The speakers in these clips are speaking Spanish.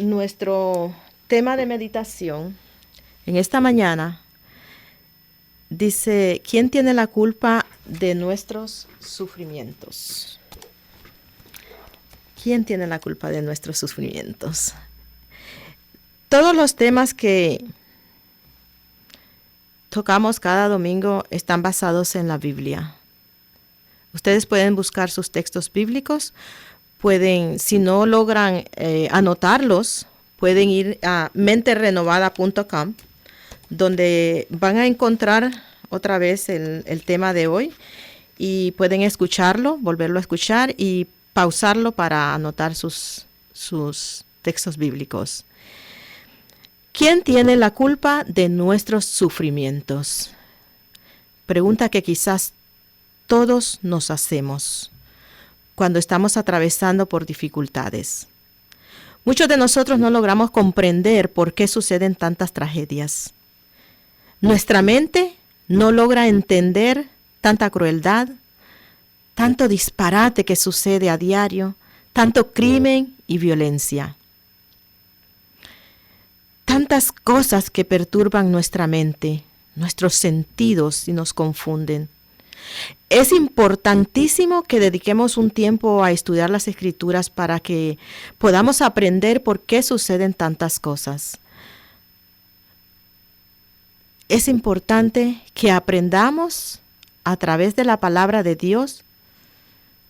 Nuestro tema de meditación en esta mañana dice, ¿quién tiene la culpa de nuestros sufrimientos? ¿Quién tiene la culpa de nuestros sufrimientos? Todos los temas que tocamos cada domingo están basados en la Biblia. Ustedes pueden buscar sus textos bíblicos, pueden, si no logran anotarlos, pueden ir a menterenovada.com, donde van a encontrar otra vez el tema de hoy y pueden escucharlo, volverlo a escuchar y pausarlo para anotar sus textos bíblicos. ¿Quién tiene la culpa de nuestros sufrimientos? Pregunta que quizás todos nos hacemos cuando estamos atravesando por dificultades. Muchos de nosotros no logramos comprender por qué suceden tantas tragedias. Nuestra mente no logra entender tanta crueldad, tanto disparate que sucede a diario, tanto crimen y violencia. Tantas cosas que perturban nuestra mente, nuestros sentidos y nos confunden. Es importantísimo que dediquemos un tiempo a estudiar las Escrituras para que podamos aprender por qué suceden tantas cosas. Es importante que aprendamos a través de la palabra de Dios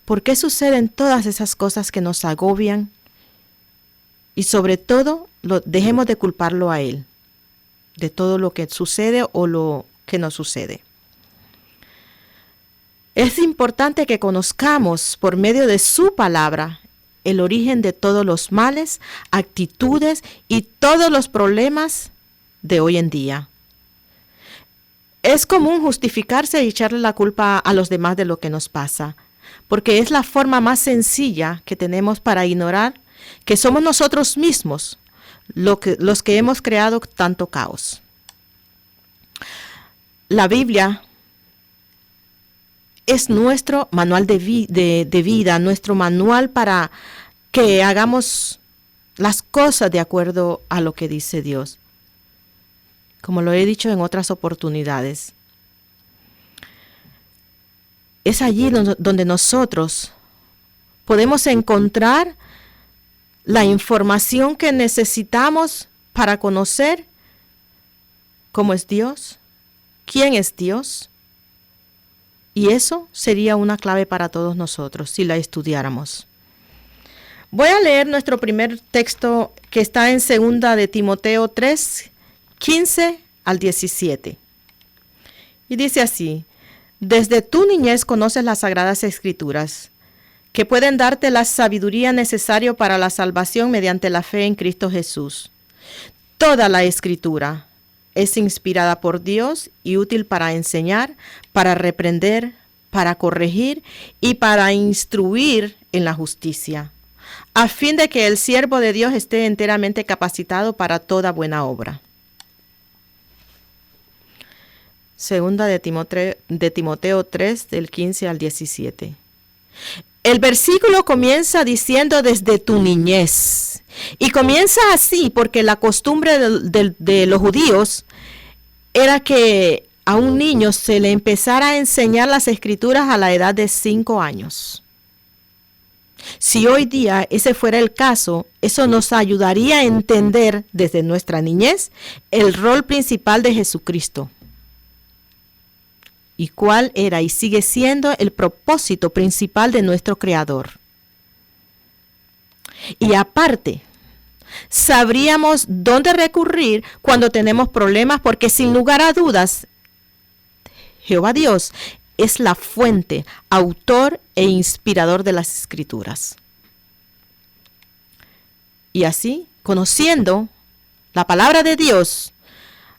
por qué suceden todas esas cosas que nos agobian y sobre todo dejemos de culparlo a Él de todo lo que sucede o lo que no sucede. Es importante que conozcamos por medio de su palabra el origen de todos los males, actitudes y todos los problemas de hoy en día. Es común justificarse y echarle la culpa a los demás de lo que nos pasa, porque es la forma más sencilla que tenemos para ignorar que somos nosotros mismos los que hemos creado tanto caos. La Biblia es nuestro manual de vida, nuestro manual para que hagamos las cosas de acuerdo a lo que dice Dios, como lo he dicho en otras oportunidades. Es allí donde nosotros podemos encontrar la información que necesitamos para conocer cómo es Dios, quién es Dios. Y eso sería una clave para todos nosotros si la estudiáramos. Voy a leer nuestro primer texto que está en 2 de Timoteo 3, 15 al 17. Y dice así: desde tu niñez conoces las sagradas escrituras, que pueden darte la sabiduría necesaria para la salvación mediante la fe en Cristo Jesús. Toda la escritura es inspirada por Dios y útil para enseñar, para reprender, para corregir y para instruir en la justicia, a fin de que el siervo de Dios esté enteramente capacitado para toda buena obra. Segunda de Timoteo 3, del 15 al 17. El versículo comienza diciendo desde tu niñez. Y comienza así porque la costumbre de los judíos era que a un niño se le empezara a enseñar las escrituras a la edad de 5 años. Si hoy día ese fuera el caso, eso nos ayudaría a entender desde nuestra niñez el rol principal de Jesucristo. Y cuál era y sigue siendo el propósito principal de nuestro Creador. Y aparte, sabríamos dónde recurrir cuando tenemos problemas, porque sin lugar a dudas, Jehová Dios es la fuente, autor e inspirador de las Escrituras. Y así, conociendo la palabra de Dios,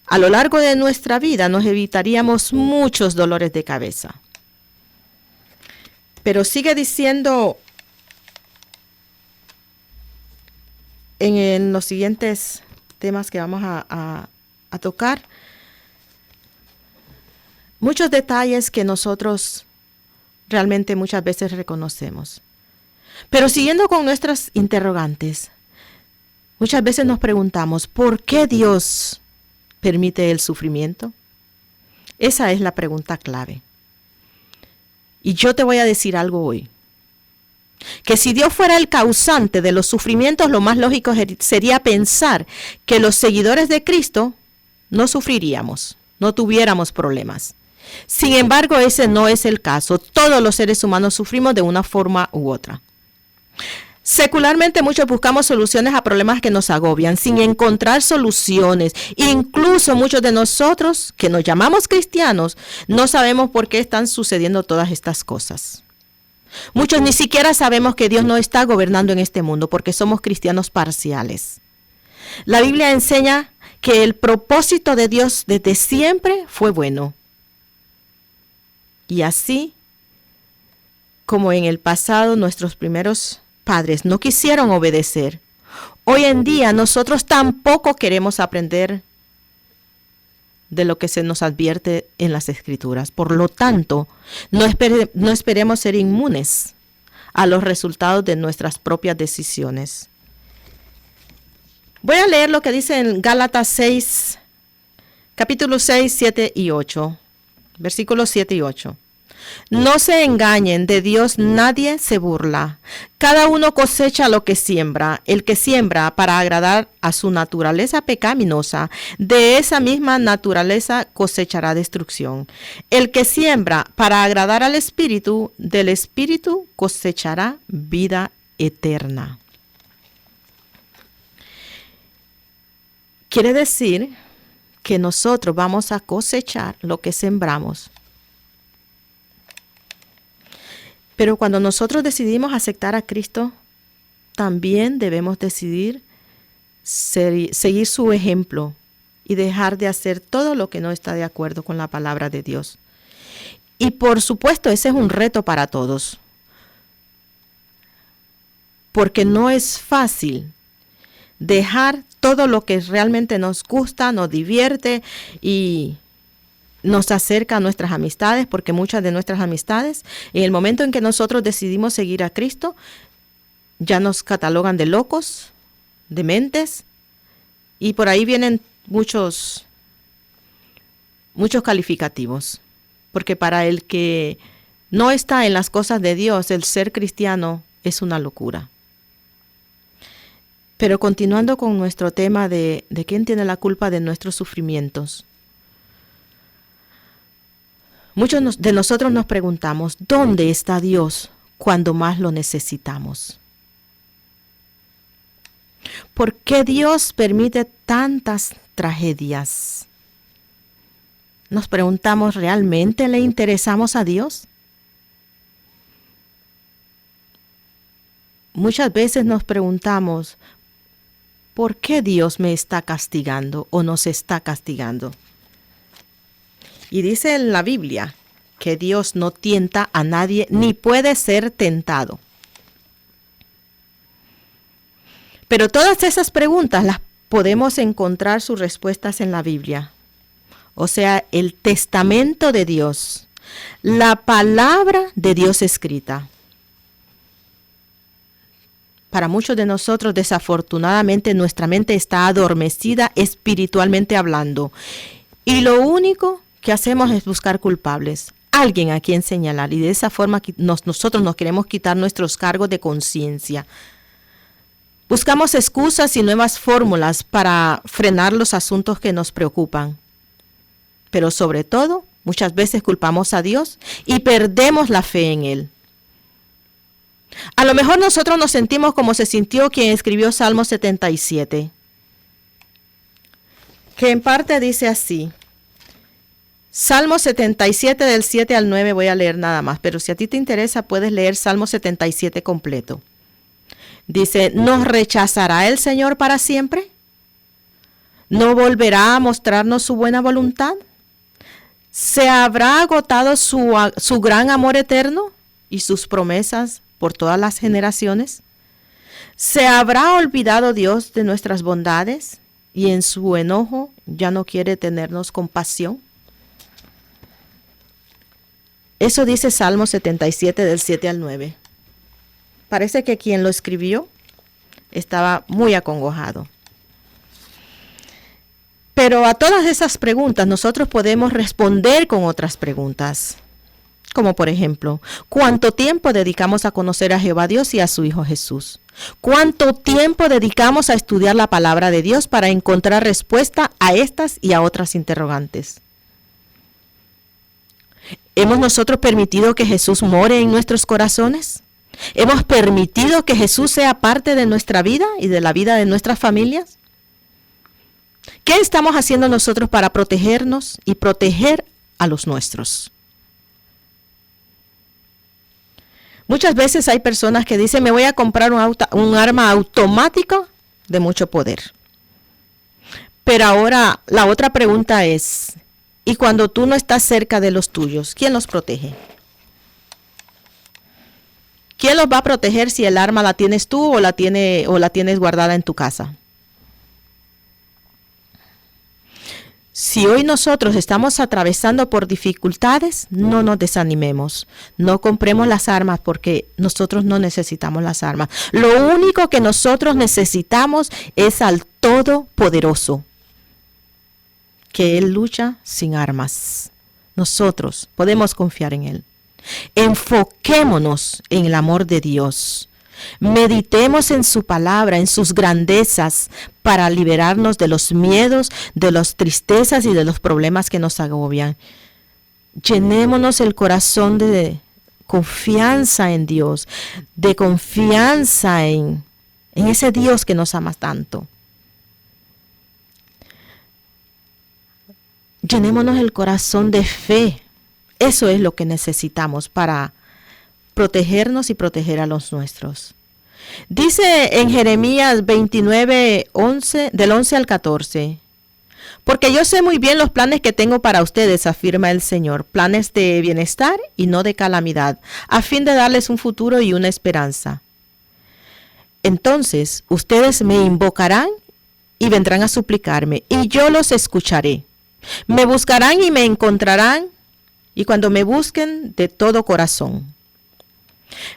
a lo largo de nuestra vida nos evitaríamos muchos dolores de cabeza. Pero sigue diciendo en los siguientes temas que vamos a tocar, muchos detalles que nosotros realmente muchas veces reconocemos. Pero siguiendo con nuestras interrogantes, Muchas veces nos preguntamos, ¿por qué Dios permite el sufrimiento? Esa es la pregunta clave. Y yo te voy a decir algo hoy. Que si Dios fuera el causante de los sufrimientos, lo más lógico sería pensar que los seguidores de Cristo no sufriríamos, no tuviéramos problemas. Sin embargo, ese no es el caso. Todos los seres humanos sufrimos de una forma u otra. Secularmente muchos buscamos soluciones a problemas que nos agobian sin encontrar soluciones. Incluso muchos de nosotros que nos llamamos cristianos no sabemos por qué están sucediendo todas estas cosas. Muchos ni siquiera sabemos que Dios no está gobernando en este mundo porque somos cristianos parciales. La Biblia enseña que el propósito de Dios desde siempre fue bueno. Y así como en el pasado nuestros primeros padres no quisieron obedecer, hoy en día nosotros tampoco queremos aprender de lo que se nos advierte en las Escrituras. Por lo tanto, no esperemos ser inmunes a los resultados de nuestras propias decisiones. Voy a leer lo que dice en Gálatas 6, capítulo 6, 7 y 8, versículos 7 y 8. No se engañen, de Dios nadie se burla. Cada uno cosecha lo que siembra. El que siembra para agradar a su naturaleza pecaminosa, de esa misma naturaleza cosechará destrucción. El que siembra para agradar al Espíritu, del Espíritu cosechará vida eterna. Quiere decir que nosotros vamos a cosechar lo que sembramos. Pero cuando nosotros decidimos aceptar a Cristo, también debemos decidir seguir su ejemplo y dejar de hacer todo lo que no está de acuerdo con la palabra de Dios. Y por supuesto, ese es un reto para todos. Porque no es fácil dejar todo lo que realmente nos gusta, nos divierte y nos acerca a nuestras amistades, porque muchas de nuestras amistades, en el momento en que nosotros decidimos seguir a Cristo, ya nos catalogan de locos, dementes, y por ahí vienen muchos calificativos, porque para el que no está en las cosas de Dios, el ser cristiano es una locura. Pero continuando con nuestro tema de quién tiene la culpa de nuestros sufrimientos, muchos de nosotros nos preguntamos, ¿dónde está Dios cuando más lo necesitamos? ¿Por qué Dios permite tantas tragedias? Nos preguntamos, ¿realmente le interesamos a Dios? Muchas veces nos preguntamos, ¿por qué Dios me está castigando o nos está castigando? Y dice en la Biblia que Dios no tienta a nadie ni puede ser tentado. Pero todas esas preguntas las podemos encontrar sus respuestas en la Biblia. O sea, el testamento de Dios, la palabra de Dios escrita. Para muchos de nosotros, desafortunadamente, nuestra mente está adormecida espiritualmente hablando. Y lo único que hacemos es buscar culpables, alguien a quien señalar, y de esa forma nosotros nos queremos quitar nuestros cargos de conciencia. Buscamos excusas y nuevas fórmulas para frenar los asuntos que nos preocupan. Pero sobre todo, muchas veces culpamos a Dios y perdemos la fe en Él. A lo mejor nosotros nos sentimos como se sintió quien escribió Salmo 77, que en parte dice así. Salmo 77 del 7 al 9 voy a leer nada más, pero si a ti te interesa puedes leer Salmo 77 completo. Dice, ¿nos rechazará el Señor para siempre? ¿No volverá a mostrarnos su buena voluntad? ¿Se habrá agotado su gran amor eterno y sus promesas por todas las generaciones? ¿Se habrá olvidado Dios de nuestras bondades y en su enojo ya no quiere tenernos compasión? Eso dice Salmo 77 del 7 al 9. Parece que quien lo escribió estaba muy acongojado. Pero a todas esas preguntas nosotros podemos responder con otras preguntas. Como por ejemplo, ¿cuánto tiempo dedicamos a conocer a Jehová Dios y a su Hijo Jesús? ¿Cuánto tiempo dedicamos a estudiar la palabra de Dios para encontrar respuesta a estas y a otras interrogantes? ¿Hemos nosotros permitido que Jesús more en nuestros corazones? ¿Hemos permitido que Jesús sea parte de nuestra vida y de la vida de nuestras familias? ¿Qué estamos haciendo nosotros para protegernos y proteger a los nuestros? Muchas veces hay personas que dicen, me voy a comprar un arma automática de mucho poder. Pero ahora la otra pregunta es, ¿y cuando tú no estás cerca de los tuyos, quién los protege? ¿Quién los va a proteger si el arma la tienes tú o la tienes guardada en tu casa? Si hoy nosotros estamos atravesando por dificultades, no nos desanimemos. No compremos las armas porque nosotros no necesitamos las armas. Lo único que nosotros necesitamos es al Todopoderoso, que Él lucha sin armas. Nosotros podemos confiar en Él. Enfoquémonos en el amor de Dios. Meditemos en su palabra, en sus grandezas, para liberarnos de los miedos, de las tristezas y de los problemas que nos agobian. Llenémonos el corazón de confianza en Dios, de confianza en ese Dios que nos ama tanto. Llenémonos el corazón de fe. Eso es lo que necesitamos para protegernos y proteger a los nuestros. Dice en Jeremías 29, del 11 al 14, porque yo sé muy bien los planes que tengo para ustedes, afirma el Señor, planes de bienestar y no de calamidad, a fin de darles un futuro y una esperanza. Entonces ustedes me invocarán y vendrán a suplicarme, y yo los escucharé. Me buscarán y me encontrarán, y cuando me busquen de todo corazón.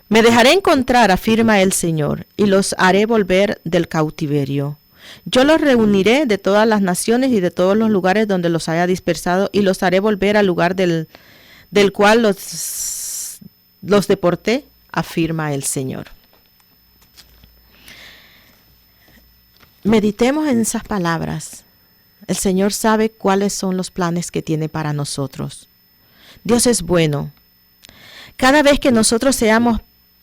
Me dejaré encontrar, afirma el Señor, y los haré volver del cautiverio. Yo los reuniré de todas las naciones y de todos los lugares donde los haya dispersado, y los haré volver al lugar del cual los deporté, afirma el Señor. Meditemos en esas palabras. El Señor sabe cuáles son los planes que tiene para nosotros. Dios es bueno. Cada vez que nosotros seamos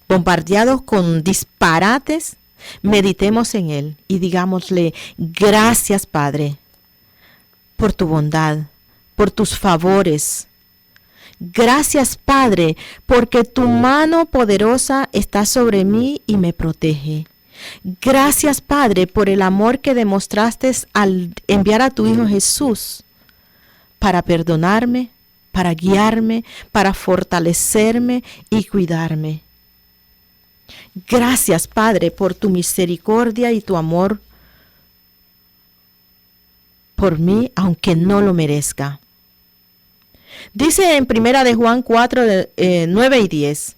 bombardeados con disparates, meditemos en Él y digámosle, gracias Padre, por tu bondad, por tus favores. Gracias Padre, porque tu mano poderosa está sobre mí y me protege. Gracias Padre por el amor que demostraste al enviar a tu Hijo Jesús para perdonarme, para guiarme, para fortalecerme y cuidarme. Gracias, Padre, por tu misericordia y tu amor por mí, aunque no lo merezca. Dice en 1 de Juan 4, 9 y 10,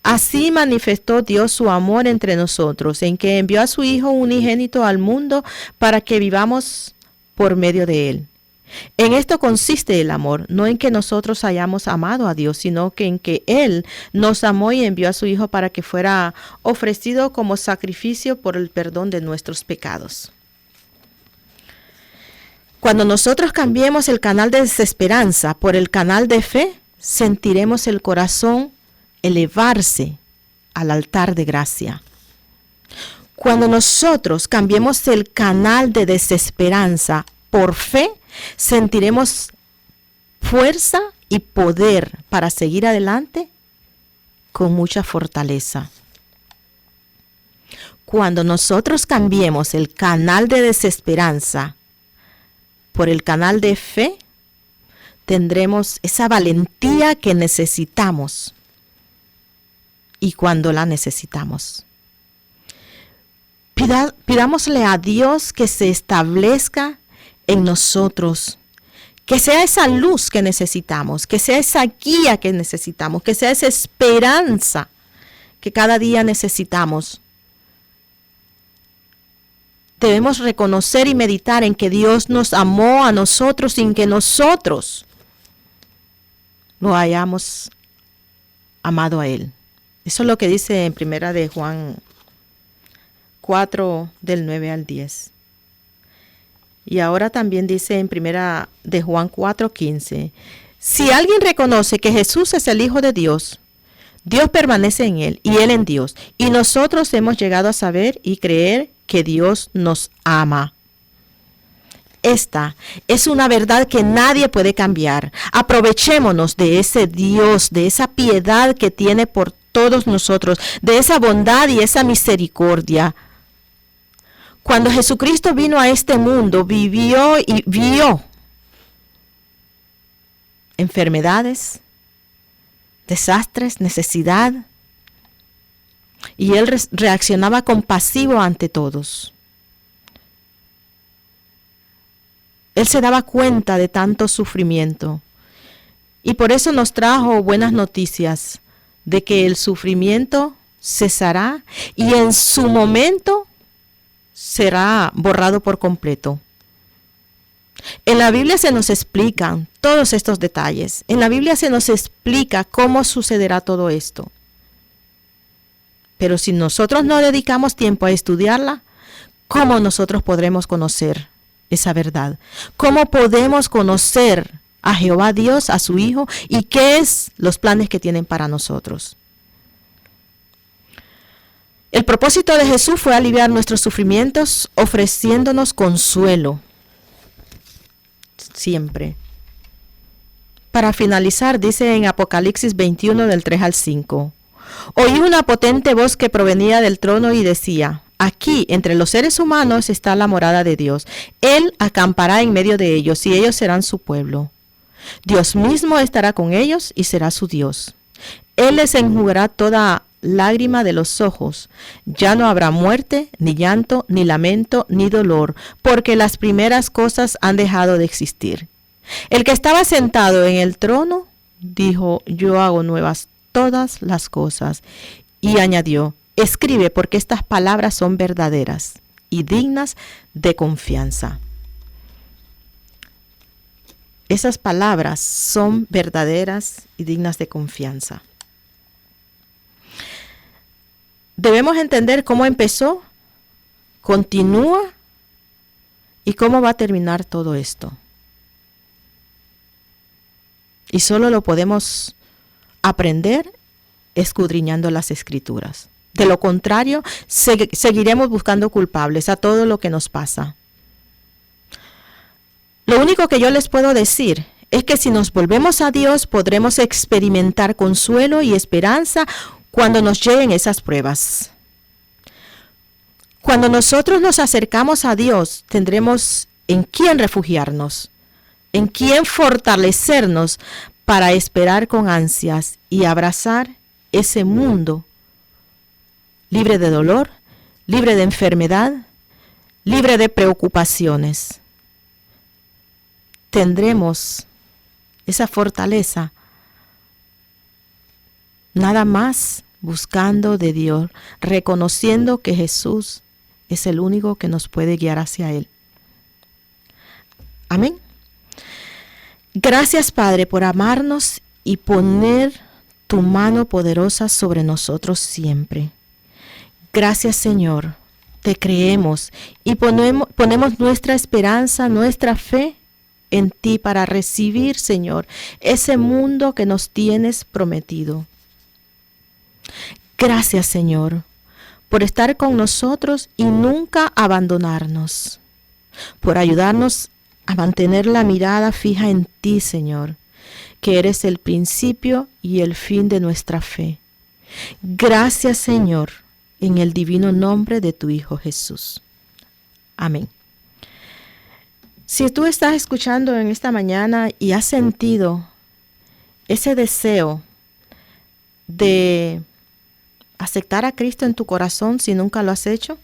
así manifestó Dios su amor entre nosotros, en que envió a su Hijo unigénito al mundo para que vivamos por medio de Él. En esto consiste el amor, no en que nosotros hayamos amado a Dios, sino que en que Él nos amó y envió a su Hijo para que fuera ofrecido como sacrificio por el perdón de nuestros pecados. Cuando nosotros cambiemos el canal de desesperanza por el canal de fe, sentiremos el corazón elevarse al altar de gracia. Cuando nosotros cambiemos el canal de desesperanza por fe, sentiremos fuerza y poder para seguir adelante con mucha fortaleza. Cuando nosotros cambiemos el canal de desesperanza por el canal de fe, tendremos esa valentía que necesitamos y cuando la necesitamos. Pidámosle a Dios que se establezca en nosotros, que sea esa luz que necesitamos, que sea esa guía que necesitamos, que sea esa esperanza que cada día necesitamos. debemos reconocer y meditar en que Dios nos amó a nosotros sin que nosotros lo hayamos amado a Él. Eso es lo que dice en primera de Juan 4, del 9 al 10. Y ahora también dice en primera de Juan 4:15, si alguien reconoce que Jesús es el Hijo de Dios, Dios permanece en Él y Él en Dios. Y nosotros hemos llegado a saber y creer que Dios nos ama. Esta es una verdad que nadie puede cambiar. Aprovechémonos de ese Dios, de esa piedad que tiene por todos nosotros, de esa bondad y esa misericordia. Cuando Jesucristo vino a este mundo, vivió y vio enfermedades, desastres, necesidad, y Él reaccionaba compasivo ante todos. Él se daba cuenta de tanto sufrimiento y por eso nos trajo buenas noticias de que el sufrimiento cesará y en su momento será borrado por completo. En la Biblia se nos explican todos estos detalles. En la Biblia se nos explica cómo sucederá todo esto. Pero si nosotros no dedicamos tiempo a estudiarla, ¿cómo nosotros podremos conocer esa verdad? ¿Cómo podemos conocer a Jehová Dios, a su Hijo, y qué es los planes que tienen para nosotros? El propósito de Jesús fue aliviar nuestros sufrimientos, ofreciéndonos consuelo. Siempre. Para finalizar, dice en Apocalipsis 21, del 3 al 5. Oí una potente voz que provenía del trono y decía, aquí, entre los seres humanos, está la morada de Dios. Él acampará en medio de ellos y ellos serán su pueblo. Dios mismo estará con ellos y será su Dios. Él les enjugará toda lágrima de los ojos. Ya no habrá muerte, ni llanto, ni lamento, ni dolor, porque las primeras cosas han dejado de existir. El que estaba sentado en el trono dijo, yo hago nuevas todas las cosas. Y añadió, escribe porque estas palabras son verdaderas y dignas de confianza. Esas palabras son verdaderas y dignas de confianza. Debemos entender cómo empezó, continúa y cómo va a terminar todo esto. Y solo lo podemos aprender escudriñando las Escrituras. De lo contrario, seguiremos buscando culpables a todo lo que nos pasa. Lo único que yo les puedo decir es que si nos volvemos a Dios, podremos experimentar consuelo y esperanza cuando nos lleguen esas pruebas. Cuando nosotros nos acercamos a Dios, tendremos en quién refugiarnos, en quién fortalecernos para esperar con ansias y abrazar ese mundo libre de dolor, libre de enfermedad, libre de preocupaciones. Tendremos esa fortaleza nada más buscando de Dios, reconociendo que Jesús es el único que nos puede guiar hacia Él. Amén. Gracias, Padre, por amarnos y poner tu mano poderosa sobre nosotros siempre. Gracias, Señor. Te creemos y ponemos nuestra esperanza, nuestra fe en ti para recibir, Señor, ese mundo que nos tienes prometido. Gracias, Señor, por estar con nosotros y nunca abandonarnos, por ayudarnos a mantener la mirada fija en ti, Señor, que eres el principio y el fin de nuestra fe. Gracias, Señor, en el divino nombre de tu Hijo Jesús. Amén. Si tú estás escuchando en esta mañana y has sentido ese deseo de aceptar a Cristo en tu corazón, si nunca lo has hecho,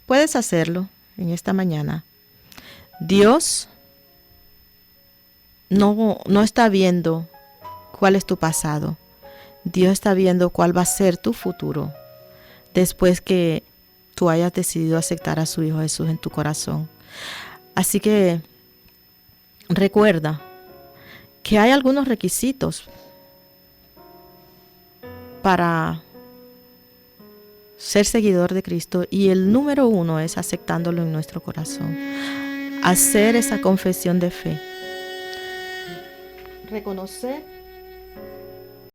puedes hacerlo en esta mañana. Dios no está viendo cuál es tu pasado. Dios está viendo cuál va a ser tu futuro después que tú hayas decidido aceptar a su Hijo Jesús en tu corazón. Así que recuerda que hay algunos requisitos para ser seguidor de Cristo, y el número 1 es aceptándolo en nuestro corazón. Hacer esa confesión de fe. Reconocer